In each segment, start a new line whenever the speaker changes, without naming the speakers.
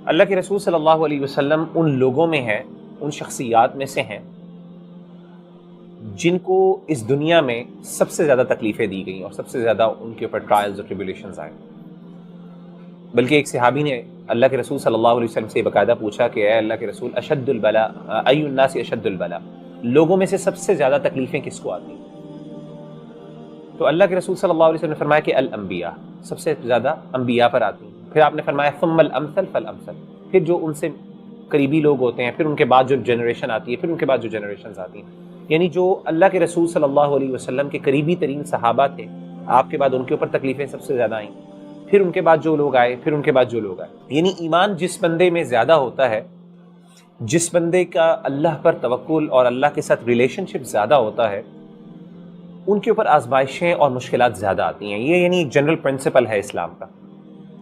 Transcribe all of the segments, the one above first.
اللہ کے رسول صلی اللہ علیہ وسلم ان لوگوں میں ہیں، ان شخصیات میں سے ہیں جن کو اس دنیا میں سب سے زیادہ تکلیفیں دی گئیں اور سب سے زیادہ ان کے اوپر ٹرائلز اور ٹریبولیشنز آئے. بلکہ ایک صحابی نے اللہ کے رسول صلی اللہ علیہ وسلم سے باقاعدہ پوچھا کہ اے اللہ کے رسول، اشد البلاء ای الناس اشد البلاء، لوگوں میں سے سب سے زیادہ تکلیفیں کس کو آتی ہیں؟ تو اللہ کے رسول صلی اللہ علیہ وسلم نے فرمایا کہ الانبیاء، سب سے زیادہ انبیاء پر آتی ہیں. پھر آپ نے فرمایا ثم الامثل فالامثل، پھر جو ان سے قریبی لوگ ہوتے ہیں، پھر ان کے بعد جو جنریشن آتی ہے، پھر ان کے بعد جو جنریشنز آتی ہیں. یعنی جو اللہ کے رسول صلی اللہ علیہ وسلم کے قریبی ترین صحابہ تھے، آپ کے بعد ان کے اوپر تکلیفیں سب سے زیادہ آئیں، پھر ان کے بعد جو لوگ آئے، پھر ان کے بعد جو لوگ آئے. یعنی ایمان جس بندے میں زیادہ ہوتا ہے، جس بندے کا اللہ پر توکل اور اللہ کے ساتھ ریلیشن شپ زیادہ ہوتا ہے، ان کے اوپر آزمائشیں اور مشکلات زیادہ آتی ہیں. یہ یعنی ایک جنرل پرنسپل ہے اسلام کا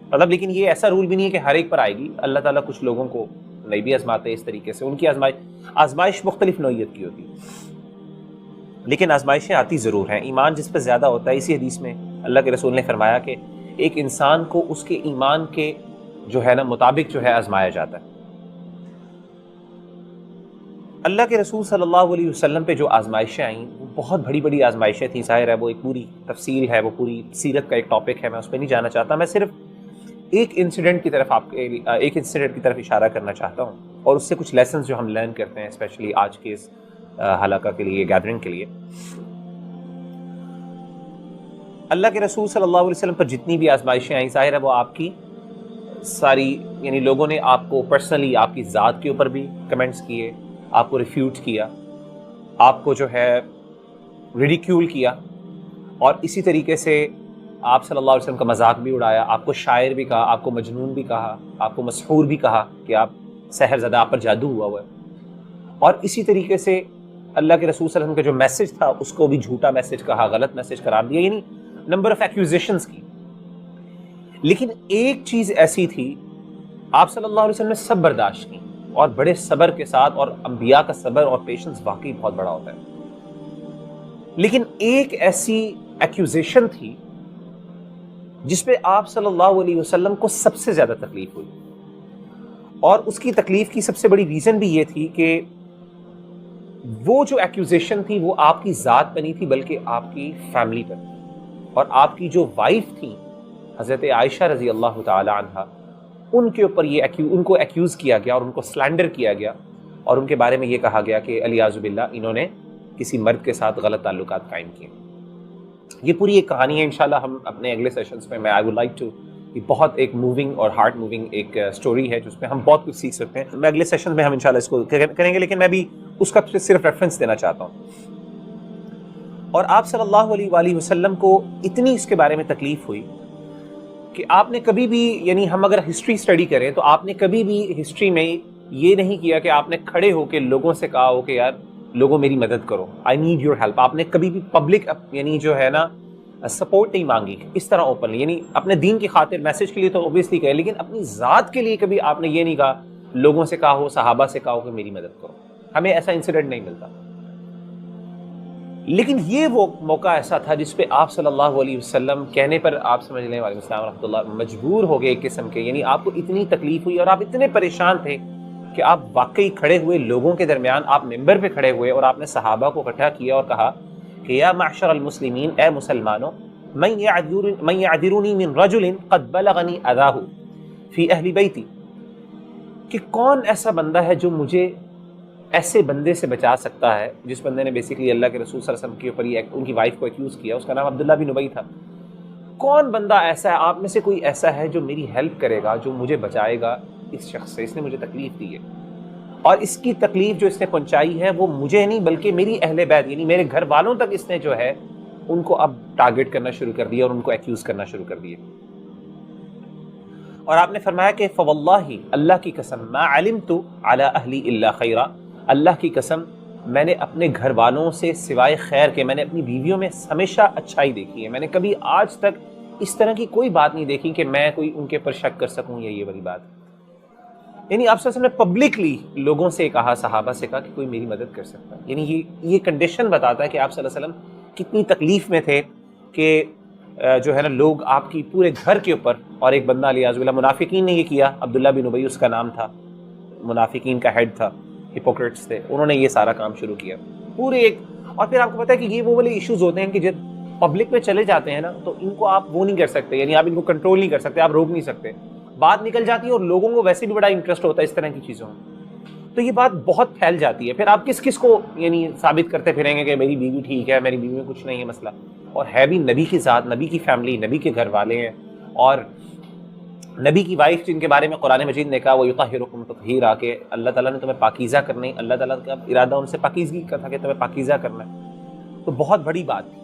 مطلب. لیکن یہ ایسا رول بھی نہیں ہے کہ ہر ایک پر آئے گی. اللہ تعالیٰ کچھ لوگوں کو نہیں بھی آزماتے اس طریقے سے، ان کی آزمائش مختلف نوعیت کی ہوتی ہے، لیکن آزمائشیں آتی ضرور ہیں. ایمان جس پہ زیادہ ہوتا ہے، اسی حدیث میں اللہ کے رسول نے فرمایا کہ ایک انسان کو اس کے ایمان کے جو ہے نا مطابق جو ہے آزمایا جاتا ہے. اللہ کے رسول صلی اللہ علیہ وسلم پہ جو آزمائشیں آئیں وہ بہت بڑی بڑی آزمائشیں تھیں. ظاہر ہے وہ ایک پوری تفصیل ہے، وہ پوری سیرت کا ایک ٹاپک ہے، میں اس پہ نہیں جانا چاہتا. میں صرف ایک انسیڈنٹ کی طرف اشارہ کرنا چاہتا ہوں، اور اس سے کچھ لیسنز جو ہم لرن کرتے ہیں اسپیشلی آج کے اس حلقہ کے لیے، گیدرنگ کے لیے. اللہ کے رسول صلی اللہ علیہ وسلم پر جتنی بھی آزمائشیں آئیں، ظاہر ہے وہ آپ کی ساری، یعنی لوگوں نے آپ کو پرسنلی آپ کی ذات کے اوپر بھی کمنٹس کیے، آپ کو ریفیوٹ کیا، آپ کو جو ہے ریڈیکیول کیا، اور اسی طریقے سے آپ صلی اللہ علیہ وسلم کا مذاق بھی اڑایا. آپ کو شاعر بھی کہا، آپ کو مجنون بھی کہا، آپ کو مسحور بھی کہا کہ آپ سحر زدہ، آپ پر جادو ہوا ہے. اور اسی طریقے سے اللہ کے رسول صلی اللہ علیہ وسلم کا جو میسج تھا اس کو بھی جھوٹا میسج کہا، غلط میسج قرار دیا، یعنی نمبر آف ایکوزیشنز کی. لیکن ایک چیز ایسی تھی، آپ صلی اللہ علیہ وسلم نے سب برداشت کی، اور بڑے صبر کے ساتھ. اور انبیاء کا صبر اور پیشنس واقعی بہت بڑا ہوتا ہے. لیکن ایک ایسی ایکوزیشن تھی جس پہ آپ صلی اللہ علیہ وسلم کو سب سے زیادہ تکلیف ہوئی، اور اس کی تکلیف کی سب سے بڑی ریزن بھی یہ تھی کہ وہ جو ایکوزیشن تھی وہ آپ کی ذات پہ نہیں تھی، بلکہ آپ کی فیملی پر. اور آپ کی جو وائف تھی حضرت عائشہ رضی اللہ تعالی عنہا، ان کے اوپر ان کو ایکیوز کیا گیا اور ان کو سلینڈر کیا گیا، اور ان کے بارے میں یہ کہا گیا کہ علیاذ باللہ انہوں نے کسی مرد کے ساتھ غلط تعلقات قائم کیے. یہ پوری ایک کہانی ہے، انشاءاللہ ہم اپنے اگلے سیشنز میں آئی وڈ لائک ٹو، یہ بہت ایک موونگ اور ہارٹ موونگ ایک سٹوری ہے جس میں ہم بہت کچھ سیکھ سکتے ہیں. میں اگلے سیشن میں ہم انشاءاللہ اس کو کریں گے، لیکن میں بھی اس کا صرف ریفرنس دینا چاہتا ہوں. اور آپ صلی اللہ علیہ وآلہ وسلم کو اتنی اس کے بارے میں تکلیف ہوئی کہ آپ نے کبھی بھی، یعنی ہم اگر ہسٹری اسٹڈی کریں تو آپ نے کبھی بھی ہسٹری میں یہ نہیں کیا کہ آپ نے کھڑے ہو کے لوگوں سے کہا ہو کہ یار لوگوں میری مدد کرو، آئی نیڈ یور ہیلپ. آپ نے کبھی بھی پبلک یعنی جو ہے نا سپورٹ نہیں مانگی اس طرح اوپنلی. یعنی اپنے دین کی خاطر میسج کے لیے تو اوبویسلی کہے، لیکن اپنی ذات کے لیے کبھی آپ نے یہ نہیں کہا، لوگوں سے کہا ہو، صحابہ سے کہا ہو کہ میری مدد کرو. ہمیں ایسا انسیڈنٹ نہیں ملتا. لیکن یہ وہ موقع ایسا تھا جس پہ آپ صلی اللہ علیہ وسلم کہنے پر، آپ سمجھ لیں وعلیکم السلام ورحمۃ اللہ، مجبور ہو گئے ایک قسم کے. یعنی آپ کو اتنی تکلیف ہوئی اور آپ اتنے پریشان تھے کہ آپ واقعی کھڑے ہوئے لوگوں کے درمیان، آپ ممبر پہ کھڑے ہوئے اور آپ نے صحابہ کو اکٹھا کیا اور کہا کہ یا معشر المسلمین، اے مسلمانوں، من یعذرنی من رجل قد بلغنی اذاہ فی اہل بیتی، کہ کون ایسا بندہ ہے جو مجھے ایسے بندے سے بچا سکتا ہے، جس بندے نے بیسیکلی اللہ کے رسول صلی اللہ علیہ وسلم کے اوپر ان کی وائف کو ایکیوز کیا. اس کا نام عبداللہ بن ابی تھا. کون بندہ ایسا ہے، آپ میں سے کوئی ایسا ہے جو میری ہیلپ کرے گا، جو مجھے بچائے گا اس شخص سے، اس نے مجھے تکلیف دی ہے، اور اس کی تکلیف جو اس نے پہنچائی ہے وہ مجھے نہیں بلکہ میری اہل بیت یعنی میرے گھر والوں تک اس نے جو ہے ان کو اب ٹارگٹ کرنا شروع کر دیا اور ان کو ایکیوز کرنا شروع کر دیا. اور آپ نے فرمایا کہ فواللہ، اللہ کی قسم، ما علمت علی اہلی الا خیرا، اللہ کی قسم میں نے اپنے گھر والوں سے سوائے خیر کے، میں نے اپنی بیویوں میں ہمیشہ اچھائی دیکھی ہے. میں نے کبھی آج تک اس طرح کی کوئی بات نہیں دیکھی کہ میں کوئی ان کے پر شک کر سکوں یا یہ والی بات. یعنی آپ صلی اللہ علیہ وسلم نے پبلکلی لوگوں سے کہا، صحابہ سے کہا کہ کوئی میری مدد کر سکتا ہے. یعنی یہ کنڈیشن بتاتا ہے کہ آپ صلی اللہ علیہ وسلم کتنی تکلیف میں تھے کہ جو ہے نا لوگ آپ کی پورے گھر کے اوپر، اور ایک بندہ علیہ باللہ منافقین نے یہ کیا، عبداللہ بن ابی اس کا نام تھا، منافقین کا ہیڈ تھا، ہپوکریٹس تھے، انہوں نے یہ سارا کام شروع کیا پورے ایک. اور پھر آپ کو پتا ہے کہ یہ وہ والے ایشوز ہوتے ہیں کہ جب پبلک میں چلے جاتے ہیں نا تو ان کو آپ وہ نہیں کر سکتے، یعنی آپ ان کو کنٹرول نہیں کر سکتے، آپ روک نہیں سکتے، بات نکل جاتی ہے اور لوگوں کو ویسے بھی بڑا انٹرسٹ ہوتا ہے اس طرح کی چیزوں میں، تو یہ بات بہت پھیل جاتی ہے. پھر آپ کس کس کو یعنی ثابت کرتے پھریں گے کہ میری بیوی ٹھیک ہے، میری بیوی میں کچھ نہیں ہے مسئلہ، اور ہے بھی نبی کی ذات، نبی کی فیملی، نبی کے گھر والے ہیں، اور نبی کی وائف جن کے بارے میں قرآن مجید نے کہا وہ یطہرکم تطہیرا، کہ اللہ تعالیٰ نے تمہیں پاکیزہ کرنا ہے، اللہ تعالیٰ کا ارادہ ان سے پاکیزگی کا تھا کہ تمہیں پاکیزہ کرنا ہے. تو بہت بڑی بات تھی.